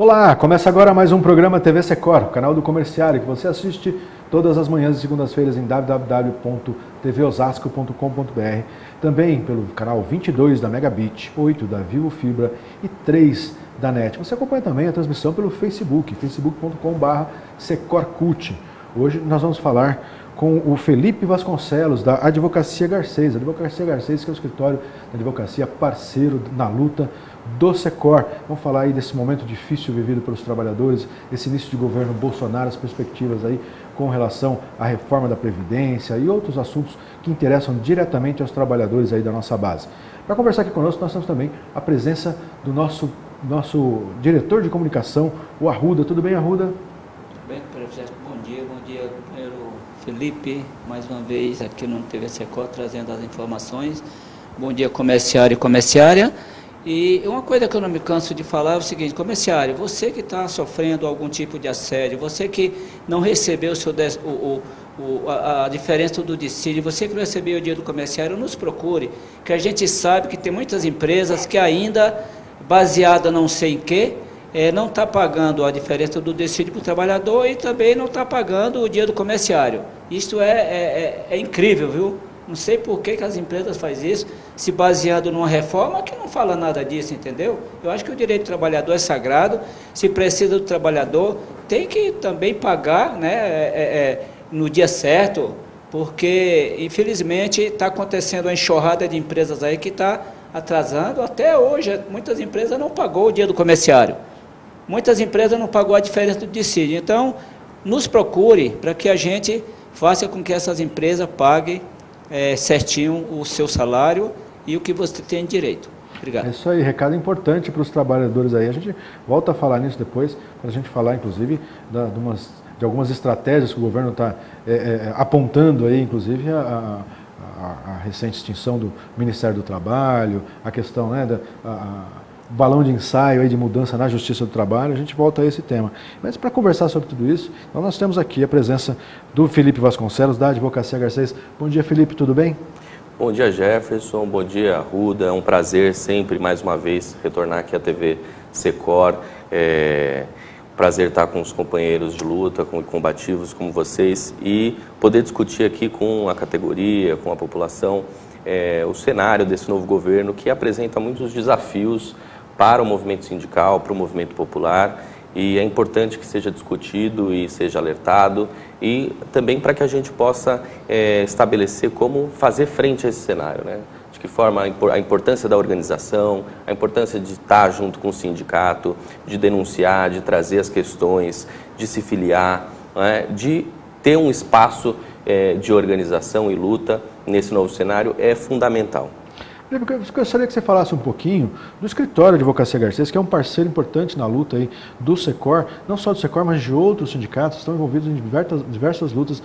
Olá, começa agora mais um programa TV Secor, o canal do comerciário, que você assiste todas as manhãs e segundas-feiras em www.tvosasco.com.br, também pelo canal 22 da Megabit, 8 da Vivo Fibra e 3 da NET. Você acompanha também a transmissão pelo Facebook, facebook.com/secorcult. Hoje nós vamos falar com o Felipe Vasconcelos, da Advocacia Garcês. A Advocacia Garcês, que é o escritório da advocacia parceiro na luta do Secor. Vamos falar aí desse momento difícil vivido pelos trabalhadores, esse início de governo Bolsonaro, as perspectivas aí com relação à reforma da Previdência e outros assuntos que interessam diretamente aos trabalhadores aí da nossa base. Para conversar aqui conosco, nós temos também a presença do nosso diretor de comunicação, o Arruda. Tudo bem, Arruda? Bem, prefeito, bom dia, companheiro Felipe, mais uma vez aqui no TV Secor, trazendo as informações. Bom dia, comerciário e comerciária. E uma coisa que eu não me canso de falar é o seguinte: comerciário, você que está sofrendo algum tipo de assédio, você que não recebeu a diferença do dissídio, você que não recebeu o dia do comerciário, nos procure, que a gente sabe que tem muitas empresas que ainda, baseada não sei em quê, não está pagando a diferença do dissídio para o trabalhador e também não está pagando o dia do comerciário. Isso é incrível, viu? Não sei por que as empresas fazem isso, se baseando numa reforma que não fala nada disso, entendeu? Eu acho que o direito do trabalhador é sagrado, se precisa do trabalhador, tem que também pagar, né, no dia certo, porque, infelizmente, está acontecendo uma enxurrada de empresas aí que está atrasando. Até hoje, muitas empresas não pagou o dia do comerciário. Muitas empresas não pagou a diferença do dissídio. Então, nos procure para que a gente faça com que essas empresas paguem certinho o seu salário e o que você tem direito. Obrigado. É isso aí, recado importante para os trabalhadores aí. A gente volta a falar nisso depois, para a gente falar, inclusive, de algumas estratégias que o governo está apontando aí, inclusive a recente extinção do Ministério do Trabalho, a questão, né, balão de ensaio aí de mudança na Justiça do Trabalho. A gente volta a esse tema. Mas para conversar sobre tudo isso, então nós temos aqui a presença do Felipe Vasconcelos, da Advocacia Garcês. Bom dia, Felipe, tudo bem? Bom dia, Jefferson. Bom dia, Arruda. É um prazer sempre, mais uma vez, retornar aqui à TV Secor. Prazer estar com os companheiros de luta, com combativos como vocês, e poder discutir aqui com a categoria, com a população, o cenário desse novo governo, que apresenta muitos desafios para o movimento sindical, para o movimento popular, e é importante que seja discutido e seja alertado, e também para que a gente possa estabelecer como fazer frente a esse cenário, né? De que forma a importância da organização, a importância de estar junto com o sindicato, de denunciar, de trazer as questões, de se filiar, né? De ter um espaço de organização e luta nesse novo cenário é fundamental. Eu gostaria que você falasse um pouquinho do escritório de Advocacia Garcês, que é um parceiro importante na luta aí do Secor, não só do Secor, mas de outros sindicatos que estão envolvidos em diversas lutas,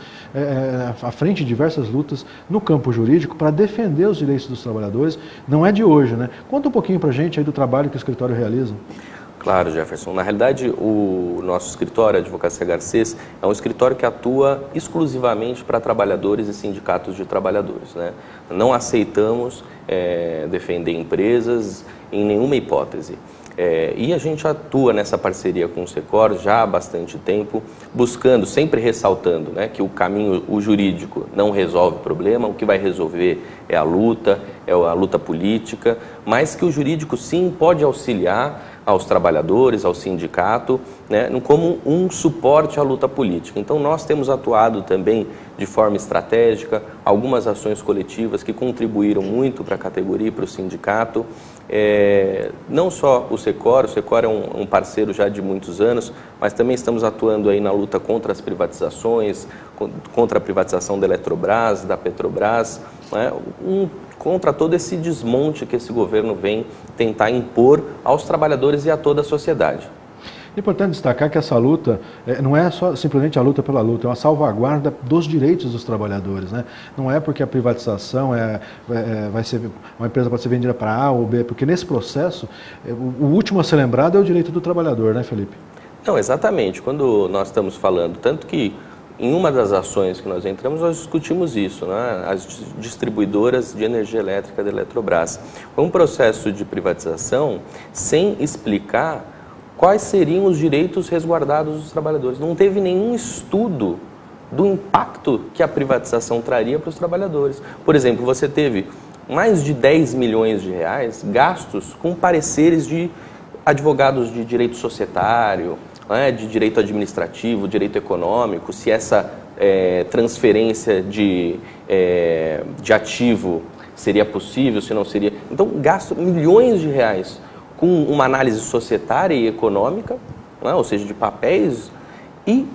à frente de diversas lutas no campo jurídico para defender os direitos dos trabalhadores. Não é de hoje, né? Conta um pouquinho para a gente aí do trabalho que o escritório realiza. Claro, Jefferson. Na realidade, o nosso escritório, a Advocacia Garcês, é um escritório que atua exclusivamente para trabalhadores e sindicatos de trabalhadores, né? Não aceitamos defender empresas em nenhuma hipótese. E a gente atua nessa parceria com o Secor já há bastante tempo, buscando, sempre ressaltando, né, que o jurídico não resolve o problema, o que vai resolver é a luta política, mas que o jurídico sim pode auxiliar aos trabalhadores, ao sindicato, né, como um suporte à luta política. Então nós temos atuado também de forma estratégica, algumas ações coletivas que contribuíram muito para a categoria e para o sindicato. Não só o Secor é um parceiro já de muitos anos, mas também estamos atuando aí na luta contra as privatizações, contra a privatização da Eletrobras, da Petrobras, né, contra todo esse desmonte que esse governo vem tentar impor aos trabalhadores e a toda a sociedade. É importante destacar que essa luta não é só simplesmente a luta pela luta, é uma salvaguarda dos direitos dos trabalhadores, né? Não é porque a privatização uma empresa pode ser vendida para A ou B, porque nesse processo o último a ser lembrado é o direito do trabalhador, né, Felipe? Não, exatamente. Quando nós estamos falando, tanto que em uma das ações que nós entramos, nós discutimos isso, né? As distribuidoras de energia elétrica da Eletrobras. Foi um processo de privatização sem explicar quais seriam os direitos resguardados dos trabalhadores. Não teve nenhum estudo do impacto que a privatização traria para os trabalhadores. Por exemplo, você teve mais de 10 milhões de reais gastos com pareceres de advogados de direito societário, né, de direito administrativo, direito econômico, se essa transferência de ativo seria possível, se não seria. Então, gasto milhões de reais com uma análise societária e econômica, né, ou seja, de papéis, e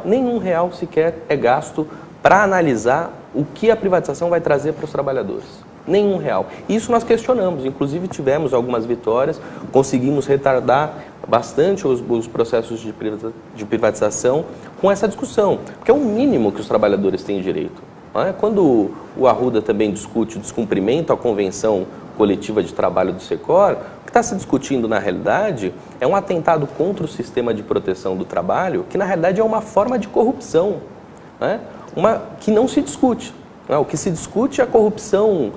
nenhum real sequer é gasto para analisar o que a privatização vai trazer para os trabalhadores. Nenhum real. Isso nós questionamos, inclusive tivemos algumas vitórias, conseguimos retardar bastante os processos de privatização com essa discussão, porque é o mínimo que os trabalhadores têm direito. Não é? Quando o Arruda também discute o descumprimento à Convenção Coletiva de Trabalho do SECOR, o que está se discutindo na realidade é um atentado contra o sistema de proteção do trabalho, que na realidade é uma forma de corrupção, né? Que não se discute. O que se discute é a corrupção,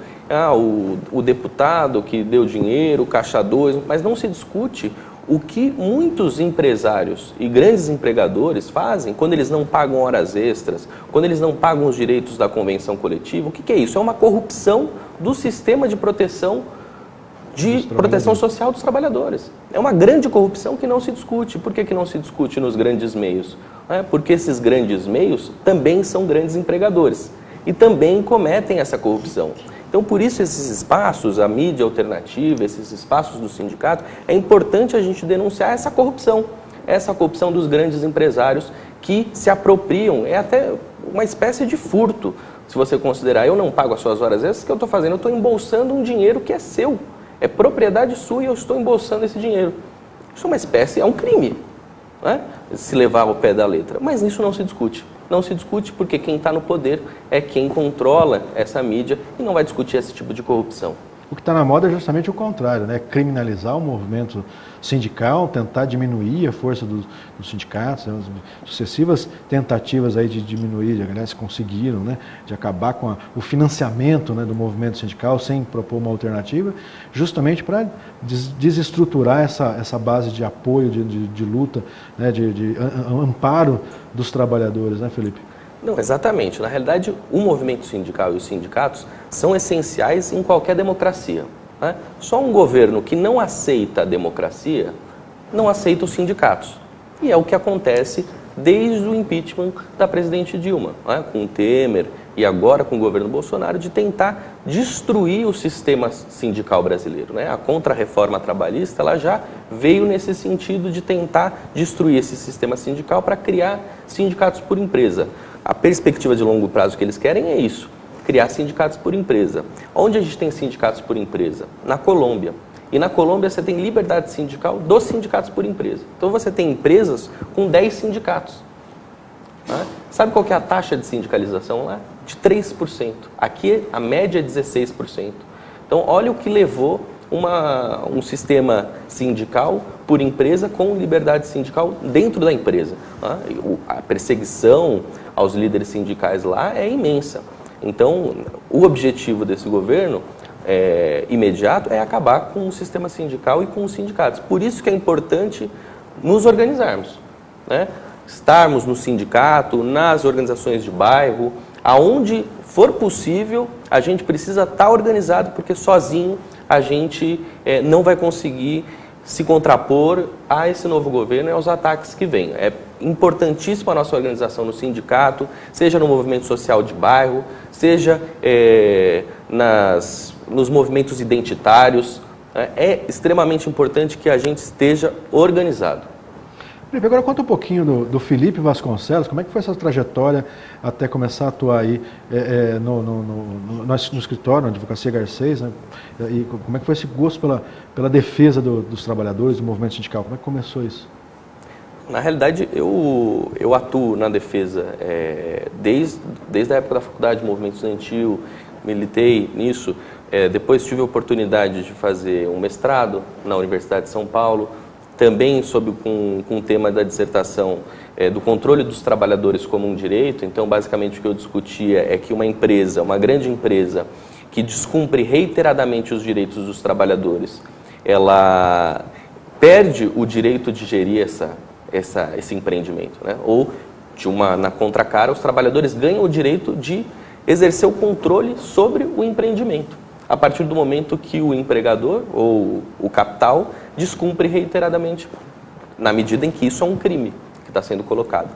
o deputado que deu dinheiro, o caixa 2, mas não se discute o que muitos empresários e grandes empregadores fazem quando eles não pagam horas extras, quando eles não pagam os direitos da convenção coletiva. O que é isso? É uma corrupção do sistema de proteção social dos trabalhadores. É uma grande corrupção que não se discute. Por que não se discute nos grandes meios? Porque esses grandes meios também são grandes empregadores e também cometem essa corrupção. Então, por isso, esses espaços, a mídia alternativa, esses espaços do sindicato, é importante a gente denunciar essa corrupção dos grandes empresários que se apropriam, é até uma espécie de furto. Se você considerar, eu não pago as suas horas extras, o que eu estou fazendo? Eu estou embolsando um dinheiro que é seu, é propriedade sua e eu estou embolsando esse dinheiro. Isso é uma espécie, é um crime, né? Se levar ao pé da letra, mas isso não se discute. Não se discute porque quem está no poder é quem controla essa mídia e não vai discutir esse tipo de corrupção. O que está na moda é justamente o contrário, né? Criminalizar o movimento sindical, tentar diminuir a força dos sindicatos, né? As sucessivas tentativas aí de diminuir, aliás, conseguiram, né? De acabar com o financiamento, né, do movimento sindical sem propor uma alternativa, justamente para desestruturar essa base de apoio, de luta, né, de amparo dos trabalhadores, né, Felipe? Não, exatamente. Na realidade, o movimento sindical e os sindicatos são essenciais em qualquer democracia, né? Só um governo que não aceita a democracia não aceita os sindicatos. E é o que acontece desde o impeachment da presidente Dilma, né? Com o Temer e agora com o governo Bolsonaro, de tentar destruir o sistema sindical brasileiro, né? A contra-reforma trabalhista ela já veio nesse sentido de tentar destruir esse sistema sindical para criar sindicatos por empresa. A perspectiva de longo prazo que eles querem é isso, criar sindicatos por empresa. Onde a gente tem sindicatos por empresa? Na Colômbia. E na Colômbia você tem liberdade sindical dos sindicatos por empresa. Então você tem empresas com 10 sindicatos. Né? Sabe qual que é a taxa de sindicalização lá? De 3%. Aqui a média é 16%. Então olha o que levou um sistema sindical por empresa com liberdade sindical dentro da empresa. Né? A perseguição aos líderes sindicais lá é imensa. Então, o objetivo desse governo imediato é acabar com o sistema sindical e com os sindicatos. Por isso que é importante nos organizarmos, né? Estarmos no sindicato, nas organizações de bairro, aonde for possível, a gente precisa estar organizado, porque sozinho a gente não vai conseguir se contrapor a esse novo governo e aos ataques que vêm. É importantíssima a nossa organização no sindicato, seja no movimento social de bairro, seja nos movimentos identitários. É extremamente importante que a gente esteja organizado. Felipe, agora conta um pouquinho do Felipe Vasconcelos, como é que foi essa trajetória até começar a atuar aí no escritório, na Advocacia Garcês, né? E como é que foi esse gosto pela defesa dos trabalhadores, do movimento sindical? Como é que começou isso? Na realidade, eu atuo na defesa desde a época da faculdade de movimento estudantil, militei nisso, depois tive a oportunidade de fazer um mestrado na Universidade de São Paulo, também com o tema da dissertação do controle dos trabalhadores como um direito. Então, basicamente, o que eu discutia é que uma grande empresa, que descumpre reiteradamente os direitos dos trabalhadores, ela perde o direito de gerir esse empreendimento, né? Ou, na contracara, os trabalhadores ganham o direito de exercer o controle sobre o empreendimento, a partir do momento que o empregador ou o capital descumpre reiteradamente, na medida em que isso é um crime que está sendo colocado.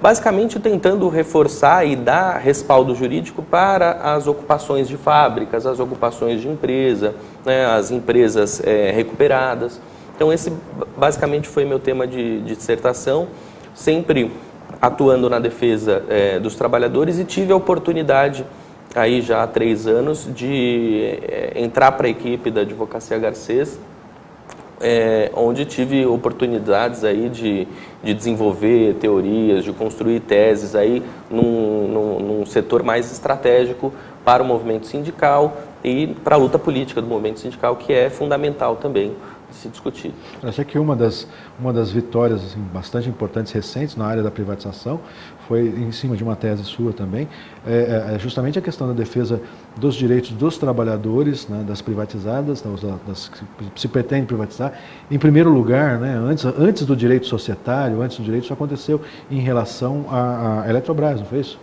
Basicamente tentando reforçar e dar respaldo jurídico para as ocupações de fábricas, as ocupações de empresa, né, as empresas recuperadas. Então esse basicamente foi meu tema de dissertação, sempre atuando na defesa dos trabalhadores, e tive a oportunidade, aí já há 3 anos, de entrar para a equipe da Advocacia Garcês, onde tive oportunidades aí de desenvolver teorias, de construir teses aí num setor mais estratégico para o movimento sindical e para a luta política do movimento sindical, que é fundamental também de se discutir. Eu achei que uma das vitórias assim, bastante importantes recentes na área da privatização foi em cima de uma tese sua também, justamente a questão da defesa dos direitos dos trabalhadores, né, das privatizadas, das que se pretende privatizar. Em primeiro lugar, né, antes do direito societário, antes do direito, isso aconteceu em relação à Eletrobras, não foi isso?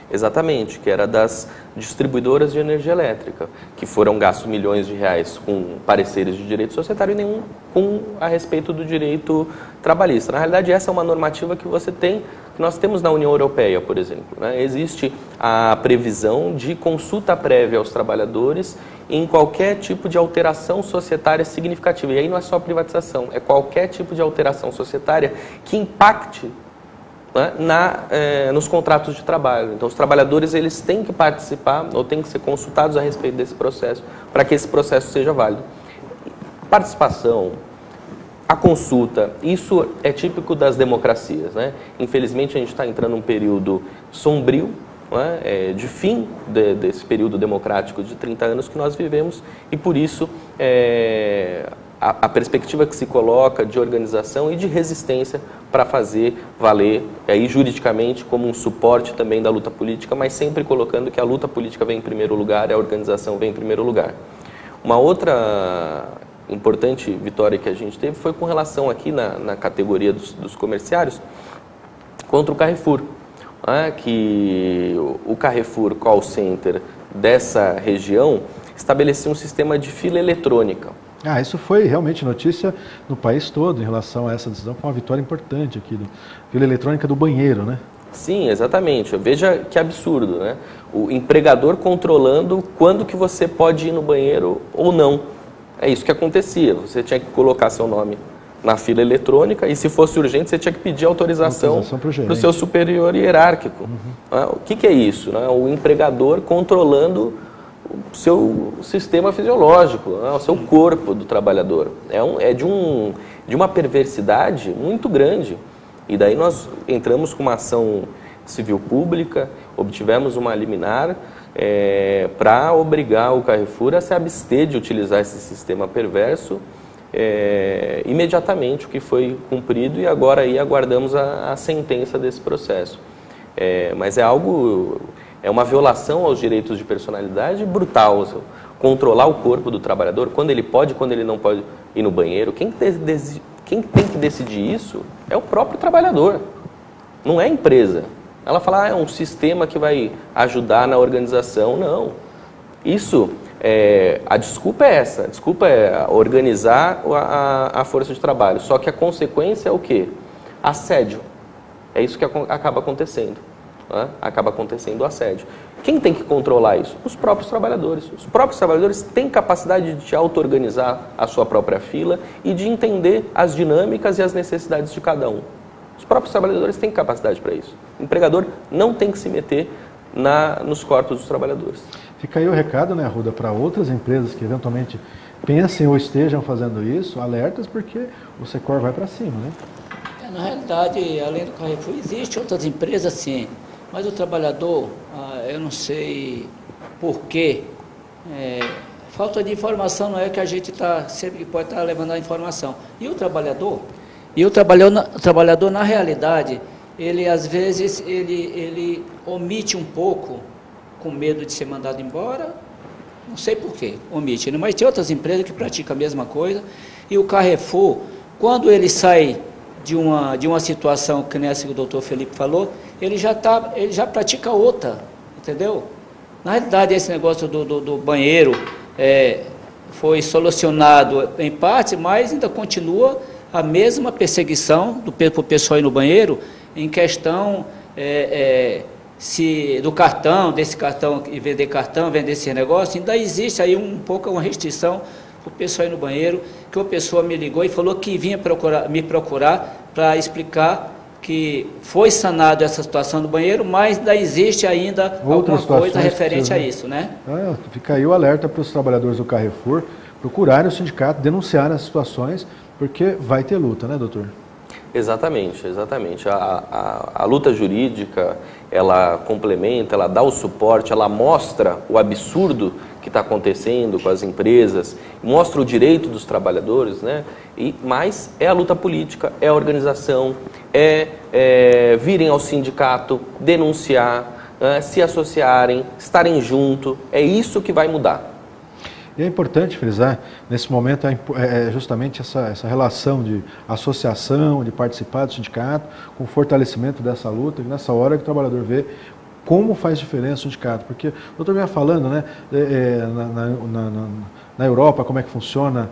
Exatamente, que era das distribuidoras de energia elétrica, que foram gastos milhões de reais com pareceres de direito societário e nenhum a respeito do direito trabalhista. Na realidade, essa é uma normativa que nós temos na União Europeia, por exemplo, né? Existe a previsão de consulta prévia aos trabalhadores em qualquer tipo de alteração societária significativa. E aí não é só privatização, é qualquer tipo de alteração societária que impacte, né, nos contratos de trabalho. Então, os trabalhadores eles têm que participar ou têm que ser consultados a respeito desse processo para que esse processo seja válido. Participação, a consulta, isso é típico das democracias, né? Infelizmente, a gente está entrando num período sombrio, né, de fim desse período democrático de 30 anos que nós vivemos, e por isso a perspectiva que se coloca de organização e de resistência para fazer valer aí juridicamente como um suporte também da luta política, mas sempre colocando que a luta política vem em primeiro lugar e a organização vem em primeiro lugar. Uma outra importante vitória que a gente teve foi com relação aqui na categoria dos comerciários contra o Carrefour, né, que o Carrefour Call Center dessa região estabelecia um sistema de fila eletrônica. Isso foi realmente notícia no país todo em relação a essa decisão, com uma vitória importante aqui, fila eletrônica do banheiro, né? Sim, exatamente. Veja que absurdo, né? O empregador controlando quando que você pode ir no banheiro ou não. É isso que acontecia. Você tinha que colocar seu nome na fila eletrônica e, se fosse urgente, você tinha que pedir autorização para o seu superior hierárquico. Uhum. O que é isso, né? O empregador controlando o seu sistema fisiológico, né? O seu corpo do trabalhador. É de uma perversidade muito grande. E daí nós entramos com uma ação civil pública, obtivemos uma liminar para obrigar o Carrefour a se abster de utilizar esse sistema perverso imediatamente, o que foi cumprido, e agora aí aguardamos a sentença desse processo. Mas é uma violação aos direitos de personalidade brutal. Controlar o corpo do trabalhador, quando ele pode e quando ele não pode ir no banheiro. Quem tem que decidir isso é o próprio trabalhador, não é a empresa. Ela fala, é um sistema que vai ajudar na organização. Não. Isso, a desculpa é essa. A desculpa é organizar a força de trabalho. Só que a consequência é o quê? Assédio. É isso que acaba acontecendo. Né? Acaba acontecendo o assédio. Quem tem que controlar isso? Os próprios trabalhadores. Os próprios trabalhadores têm capacidade de auto-organizar a sua própria fila e de entender as dinâmicas e as necessidades de cada um. Os próprios trabalhadores têm capacidade para isso. O empregador não tem que se meter nos corpos dos trabalhadores. Fica aí o recado, né, Arruda, para outras empresas que eventualmente pensem ou estejam fazendo isso, alertas, porque o Secor vai para cima, né? Na realidade, além do Carrefour, existem outras empresas, sim, mas o trabalhador, eu não sei por quê, falta de informação não é que a gente sempre pode estar levando a informação. E o trabalhador, na realidade, ele às vezes ele omite um pouco, com medo de ser mandado embora, não sei por quê, omite, mas tem outras empresas que praticam a mesma coisa, e o Carrefour, quando ele sai de uma situação que nem essa que o doutor Felipe falou, ele já pratica outra, entendeu? Na realidade, esse negócio do banheiro foi solucionado em parte, mas ainda continua a mesma perseguição para o pessoal ir no banheiro, em questão do cartão, desse cartão, e vender esse negócio. Ainda existe aí um pouco uma restrição para o pessoal ir no banheiro, que uma pessoa me ligou e falou que vinha me procurar para explicar que foi sanado essa situação do banheiro, mas ainda existe ainda alguma coisa referente a isso, né? Fica aí o alerta para os trabalhadores do Carrefour procurarem o sindicato, denunciarem as situações, porque vai ter luta, né, doutor? Exatamente, exatamente. A luta jurídica, ela complementa, ela dá o suporte, ela mostra o absurdo que está acontecendo com as empresas, mostra o direito dos trabalhadores, né? Mas é a luta política, é a organização, virem ao sindicato, denunciar, se associarem, estarem junto, é isso que vai mudar. E é importante frisar, nesse momento, justamente essa relação de associação, de participar do sindicato, com o fortalecimento dessa luta, e nessa hora que o trabalhador vê como faz diferença o sindicato. Porque o doutor vinha falando, né, na Europa, como é que funciona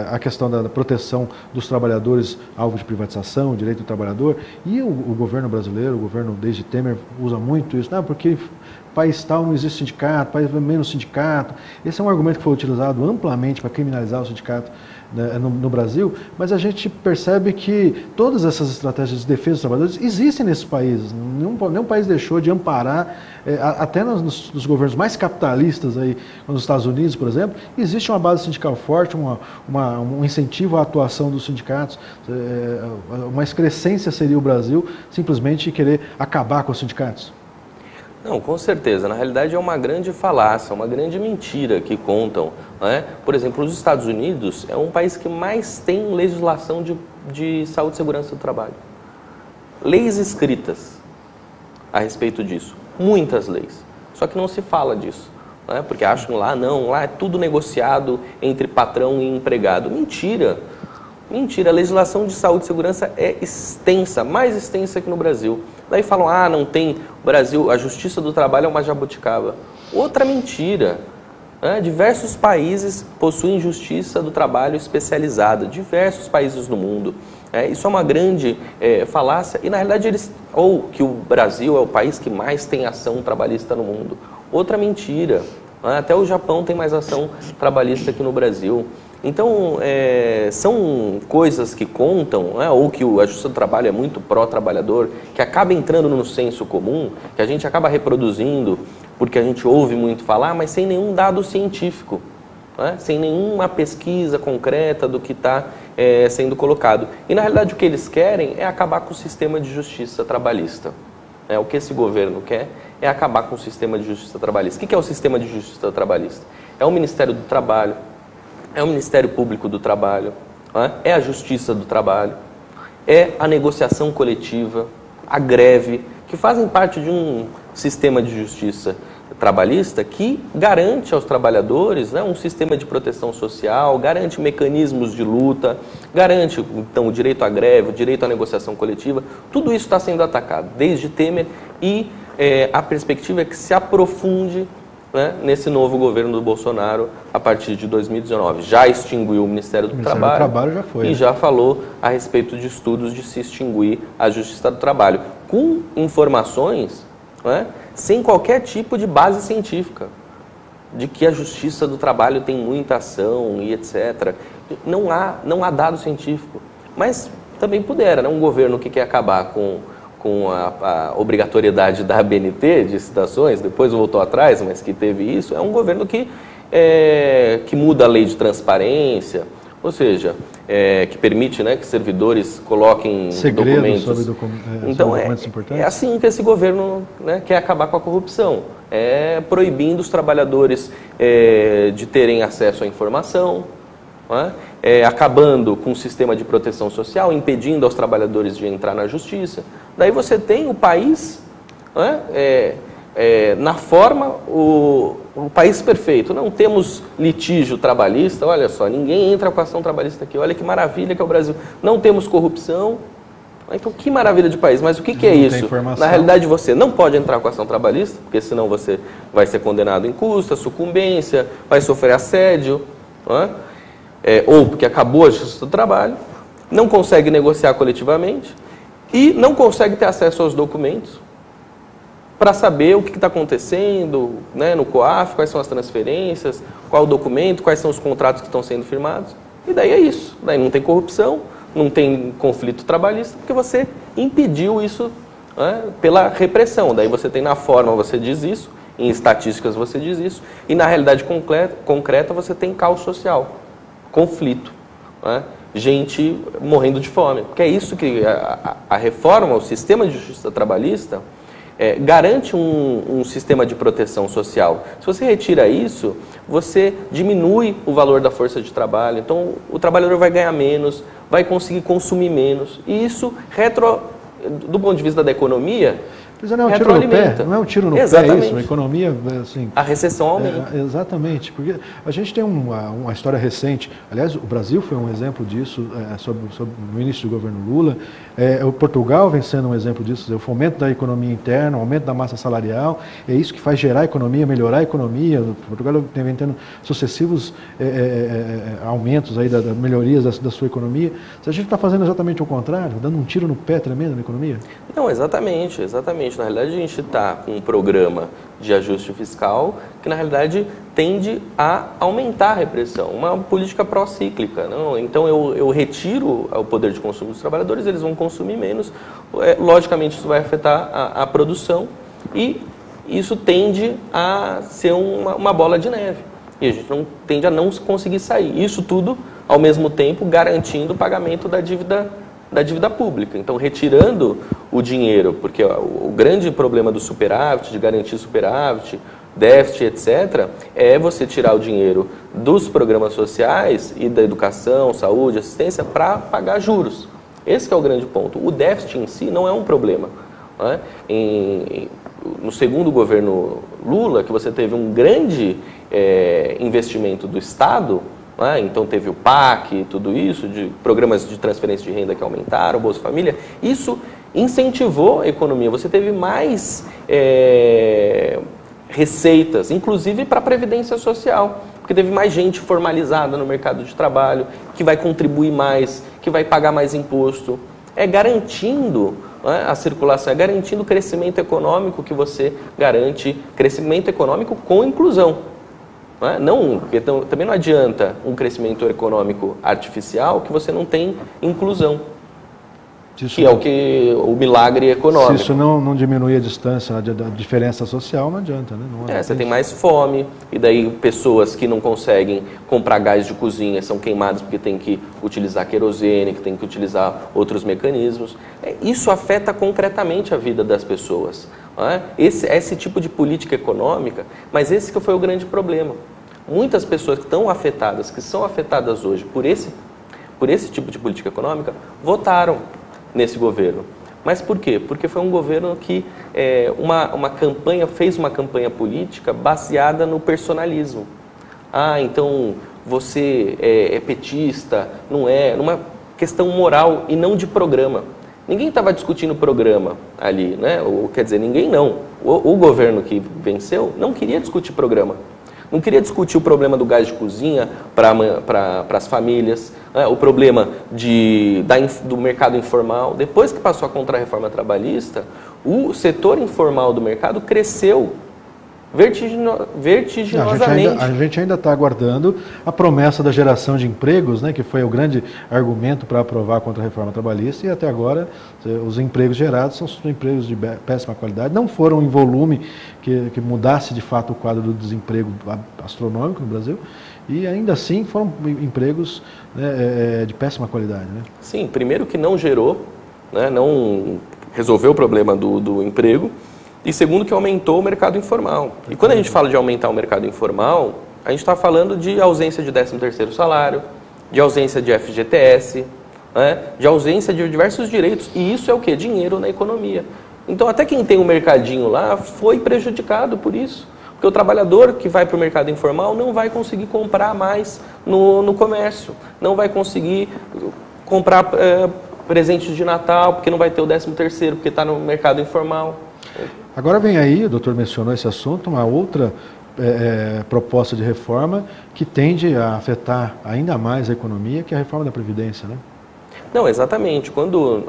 a questão da proteção dos trabalhadores alvo de privatização, o direito do trabalhador, e o governo brasileiro, o governo desde Temer, usa muito isso, porque país tal não existe sindicato, país menos sindicato. Esse é um argumento que foi utilizado amplamente para criminalizar o sindicato, né, no Brasil, mas a gente percebe que todas essas estratégias de defesa dos trabalhadores existem nesses países. Nenhum país deixou de amparar, até nos governos mais capitalistas, aí, nos Estados Unidos, por exemplo, existe uma base sindical forte, um incentivo à atuação dos sindicatos. Uma excrescência seria o Brasil simplesmente querer acabar com os sindicatos. Não, com certeza. Na realidade é uma grande falácia, uma grande mentira que contam, né? Por exemplo, os Estados Unidos é um país que mais tem legislação de saúde e segurança do trabalho. Leis escritas a respeito disso. Muitas leis. Só que não se fala disso, né? Porque acham lá é tudo negociado entre patrão e empregado. Mentira! Mentira, a legislação de saúde e segurança é extensa, mais extensa que no Brasil. Daí falam, não tem, Brasil, a justiça do trabalho é uma jabuticaba. Outra mentira, né? Diversos países possuem justiça do trabalho especializada, diversos países no mundo. Isso é uma grande falácia, e na realidade que o Brasil é o país que mais tem ação trabalhista no mundo. Outra mentira, né? Até o Japão tem mais ação trabalhista que no Brasil. Então, são coisas que contam, né? Ou que a Justiça do Trabalho é muito pró-trabalhador, que acaba entrando no senso comum, que a gente acaba reproduzindo, porque a gente ouve muito falar, mas sem nenhum dado científico, né? Sem nenhuma pesquisa concreta do que está sendo colocado. E, na realidade, o que eles querem é acabar com o sistema de justiça trabalhista. O que esse governo quer é acabar com o sistema de justiça trabalhista. O que é o sistema de justiça trabalhista? É o Ministério do Trabalho, é o Ministério Público do Trabalho, é a Justiça do Trabalho, é a negociação coletiva, a greve, que fazem parte de um sistema de justiça trabalhista que garante aos trabalhadores, né, um sistema de proteção social, garante mecanismos de luta, garante, então, o direito à greve, o direito à negociação coletiva. Tudo isso está sendo atacado desde Temer e a perspectiva é que se aprofunde, né, nesse novo governo do Bolsonaro a partir de 2019. Já extinguiu o Ministério do Trabalho já foi, e já falou a respeito de estudos de se extinguir a Justiça do Trabalho, com informações, né, sem qualquer tipo de base científica, de que a Justiça do Trabalho tem muita ação e etc. Não há dado científico, mas também pudera, né, um governo que quer acabar com a obrigatoriedade da ABNT de citações, depois voltou atrás, mas que teve isso, é um governo que muda a lei de transparência, ou seja, que permite, né, que servidores coloquem documentos. Sobre então, documentos importantes. É assim que esse governo, né, quer acabar com a corrupção, proibindo os trabalhadores de terem acesso à informação, acabando com o sistema de proteção social, impedindo aos trabalhadores de entrar na justiça. Daí você tem o país, na forma, o país perfeito. Não temos litígio trabalhista, olha só, ninguém entra com ação trabalhista aqui, olha que maravilha que é o Brasil. Não temos corrupção, então que maravilha de país. Mas o que é isso? Na realidade, você não pode entrar com ação trabalhista, porque senão você vai ser condenado em custa, sucumbência, vai sofrer assédio, não é? Ou porque acabou a justiça do trabalho, não consegue negociar coletivamente e não consegue ter acesso aos documentos para saber o que está acontecendo, né, no COAF, quais são as transferências, qual o documento, quais são os contratos que estão sendo firmados. E daí é isso. Daí não tem corrupção, não tem conflito trabalhista, porque você impediu isso, né, pela repressão. Daí você tem na forma, você diz isso, em estatísticas você diz isso, e na realidade concreta você tem caos social, conflito, né? Gente morrendo de fome. Porque é isso que a reforma, o sistema de justiça trabalhista, garante um sistema de proteção social. Se você retira isso, você diminui o valor da força de trabalho. Então, o trabalhador vai ganhar menos, vai conseguir consumir menos. E isso, do ponto de vista da economia, não é um tiro no pé, não é um tiro no pé isso, a economia, assim... A recessão aumenta. Exatamente, porque a gente tem uma história recente, aliás, o Brasil foi um exemplo disso no início do governo Lula, o Portugal vem sendo um exemplo disso, o fomento da economia interna, o aumento da massa salarial, é isso que faz gerar a economia, melhorar a economia. O Portugal vem tendo sucessivos aumentos aí, melhorias da sua economia. Se a gente está fazendo exatamente o contrário, dando um tiro no pé tremendo na economia? Não, exatamente. Na realidade, a gente está com um programa de ajuste fiscal que, na realidade, tende a aumentar a repressão, uma política pró-cíclica. Então, eu retiro o poder de consumo dos trabalhadores, eles vão consumir menos, logicamente isso vai afetar a produção e isso tende a ser uma bola de neve. E a gente tende a não conseguir sair. Isso tudo, ao mesmo tempo, garantindo o pagamento da dívida pública. Então, retirando o dinheiro, porque o grande problema do superávit, de garantir superávit, déficit, etc., é você tirar o dinheiro dos programas sociais e da educação, saúde, assistência, para pagar juros. Esse que é o grande ponto. O déficit em si não é um problema. Né? No segundo governo Lula, que você teve um grande investimento do Estado, né? Então teve o PAC e tudo isso, de programas de transferência de renda que aumentaram, Bolsa Família, isso incentivou a economia. Você teve mais receitas, inclusive para a Previdência Social, porque teve mais gente formalizada no mercado de trabalho, que vai contribuir mais, que vai pagar mais imposto. Garantindo, né, a circulação, garantindo o crescimento econômico que você garante, crescimento econômico com inclusão. Não, porque também não adianta um crescimento econômico artificial que você não tem inclusão, que é o milagre econômico. Se isso não diminui a distância, a diferença social, não adianta, né? Você tem mais fome, e daí pessoas que não conseguem comprar gás de cozinha são queimadas porque tem que utilizar querosene, que tem que utilizar outros mecanismos. Isso afeta concretamente a vida das pessoas. Esse tipo de política econômica, mas esse que foi o grande problema. Muitas pessoas que estão afetadas, que são afetadas hoje por esse tipo de política econômica, votaram nesse governo. Mas por quê? Porque foi um governo que fez uma campanha política baseada no personalismo. Então você é petista, não é, numa questão moral e não de programa. Ninguém estava discutindo programa ali, né? Quer dizer, ninguém não. O governo que venceu não queria discutir programa. Não queria discutir o problema do gás de cozinha para as famílias, né? O problema do mercado informal. Depois que passou a contra-reforma trabalhista, o setor informal do mercado cresceu vertiginosamente. A gente ainda está aguardando a promessa da geração de empregos, né, que foi o grande argumento para aprovar a contra-reforma trabalhista, e até agora os empregos gerados são empregos de péssima qualidade, não foram em volume que mudasse de fato o quadro do desemprego astronômico no Brasil, e ainda assim foram empregos, né, de péssima qualidade. Né? Sim, primeiro que não gerou, né, não resolveu o problema do emprego, e segundo que aumentou o mercado informal. E quando a gente fala de aumentar o mercado informal, a gente está falando de ausência de 13º salário, de ausência de FGTS, né? De ausência de diversos direitos. E isso é o quê? Dinheiro na economia. Então, até quem tem um mercadinho lá foi prejudicado por isso. Porque o trabalhador que vai para o mercado informal não vai conseguir comprar mais no comércio, não vai conseguir comprar presentes de Natal, porque não vai ter o 13º, porque está no mercado informal. Agora vem aí, o doutor mencionou esse assunto, uma outra proposta de reforma que tende a afetar ainda mais a economia, que é a reforma da Previdência, né? Não, exatamente. Quando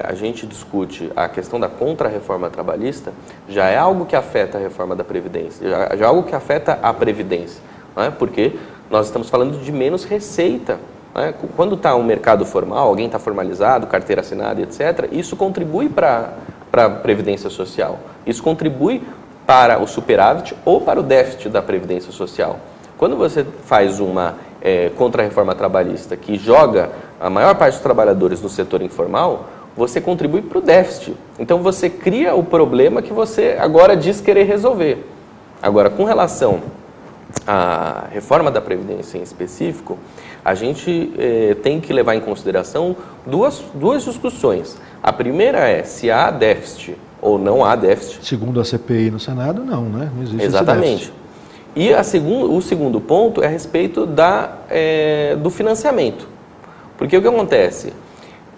a gente discute a questão da contra-reforma trabalhista, já é algo que afeta a reforma da Previdência, já é algo que afeta a Previdência, né? Porque nós estamos falando de menos receita. Né? Quando está um mercado formal, alguém está formalizado, carteira assinada, etc., isso contribui para a Previdência Social. Isso contribui para o superávit ou para o déficit da Previdência Social. Quando você faz uma contra-reforma trabalhista que joga a maior parte dos trabalhadores no setor informal, você contribui para o déficit. Então você cria o problema que você agora diz querer resolver. Agora, com relação à reforma da Previdência em específico, a gente tem que levar em consideração duas discussões. A primeira é se há déficit ou não há déficit. Segundo a CPI no Senado, não, né? Não existe Exatamente. esse déficit. E o segundo ponto é a respeito do financiamento. Porque o que acontece?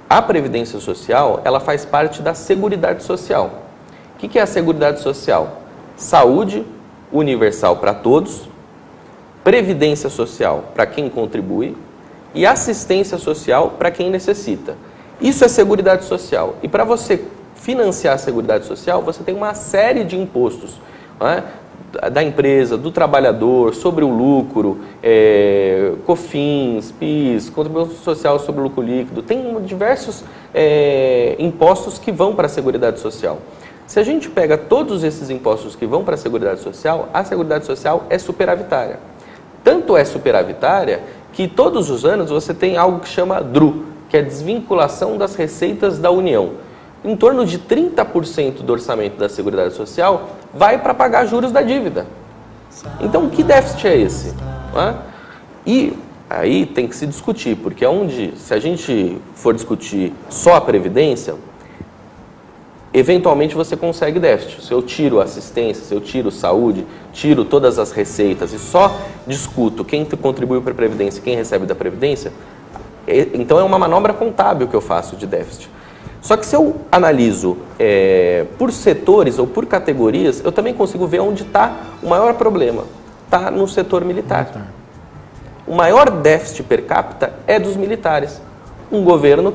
A Previdência Social, ela faz parte da Seguridade Social. O que é a Seguridade Social? Saúde universal para todos, Previdência Social para quem contribui e assistência social para quem necessita. Isso é Seguridade Social. E para você financiar a Seguridade Social, você tem uma série de impostos, não é? Da empresa, do trabalhador, sobre o lucro, COFINS, PIS, contribuição social sobre o lucro líquido. Tem diversos impostos que vão para a Seguridade Social. Se a gente pega todos esses impostos que vão para a Seguridade Social, a Seguridade Social é superavitária. Tanto é superavitária que todos os anos você tem algo que chama DRU, que é desvinculação das receitas da União. Em torno de 30% do orçamento da Seguridade Social vai para pagar juros da dívida. Então, que déficit é esse? Não é? E aí tem que se discutir, porque se a gente for discutir só a Previdência, eventualmente você consegue déficit. Se eu tiro assistência, se eu tiro saúde, tiro todas as receitas e só discuto quem contribui para a Previdência e quem recebe da Previdência, então é uma manobra contábil que eu faço de déficit. Só que se eu analiso por setores ou por categorias, eu também consigo ver onde está o maior problema. Está no setor militar. O maior déficit per capita é dos militares. Um governo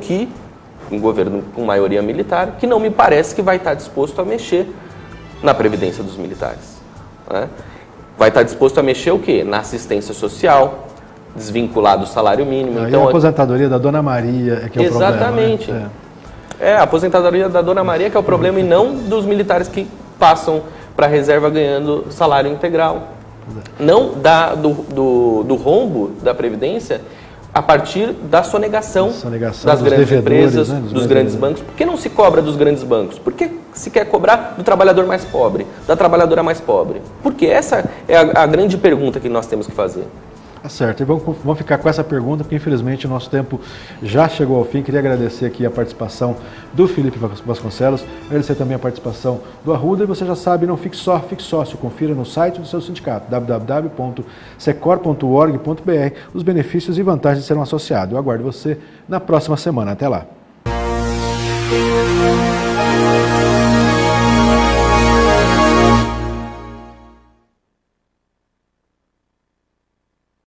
com maioria militar, que não me parece que vai estar disposto a mexer na Previdência dos militares. Né? Vai estar disposto a mexer o quê? Na assistência social, desvincular do salário mínimo. Então, a aposentadoria da Dona Maria que é o problema. Exatamente. A aposentadoria da Dona Maria que é o problema e não dos militares que passam para a reserva ganhando salário integral. Não do rombo da Previdência a partir da sonegação das grandes empresas, né, dos grandes bancos. Por que não se cobra dos grandes bancos? Por que se quer cobrar do trabalhador mais pobre, da trabalhadora mais pobre? Porque essa é a grande pergunta que nós temos que fazer. Tá certo, e vamos ficar com essa pergunta, porque infelizmente o nosso tempo já chegou ao fim. Queria agradecer aqui a participação do Felipe Vasconcelos, agradecer também a participação do Arruda, e você já sabe, não fique só, fique sócio, confira no site do seu sindicato, www.secor.org.br, os benefícios e vantagens de ser um associado. Eu aguardo você na próxima semana, até lá.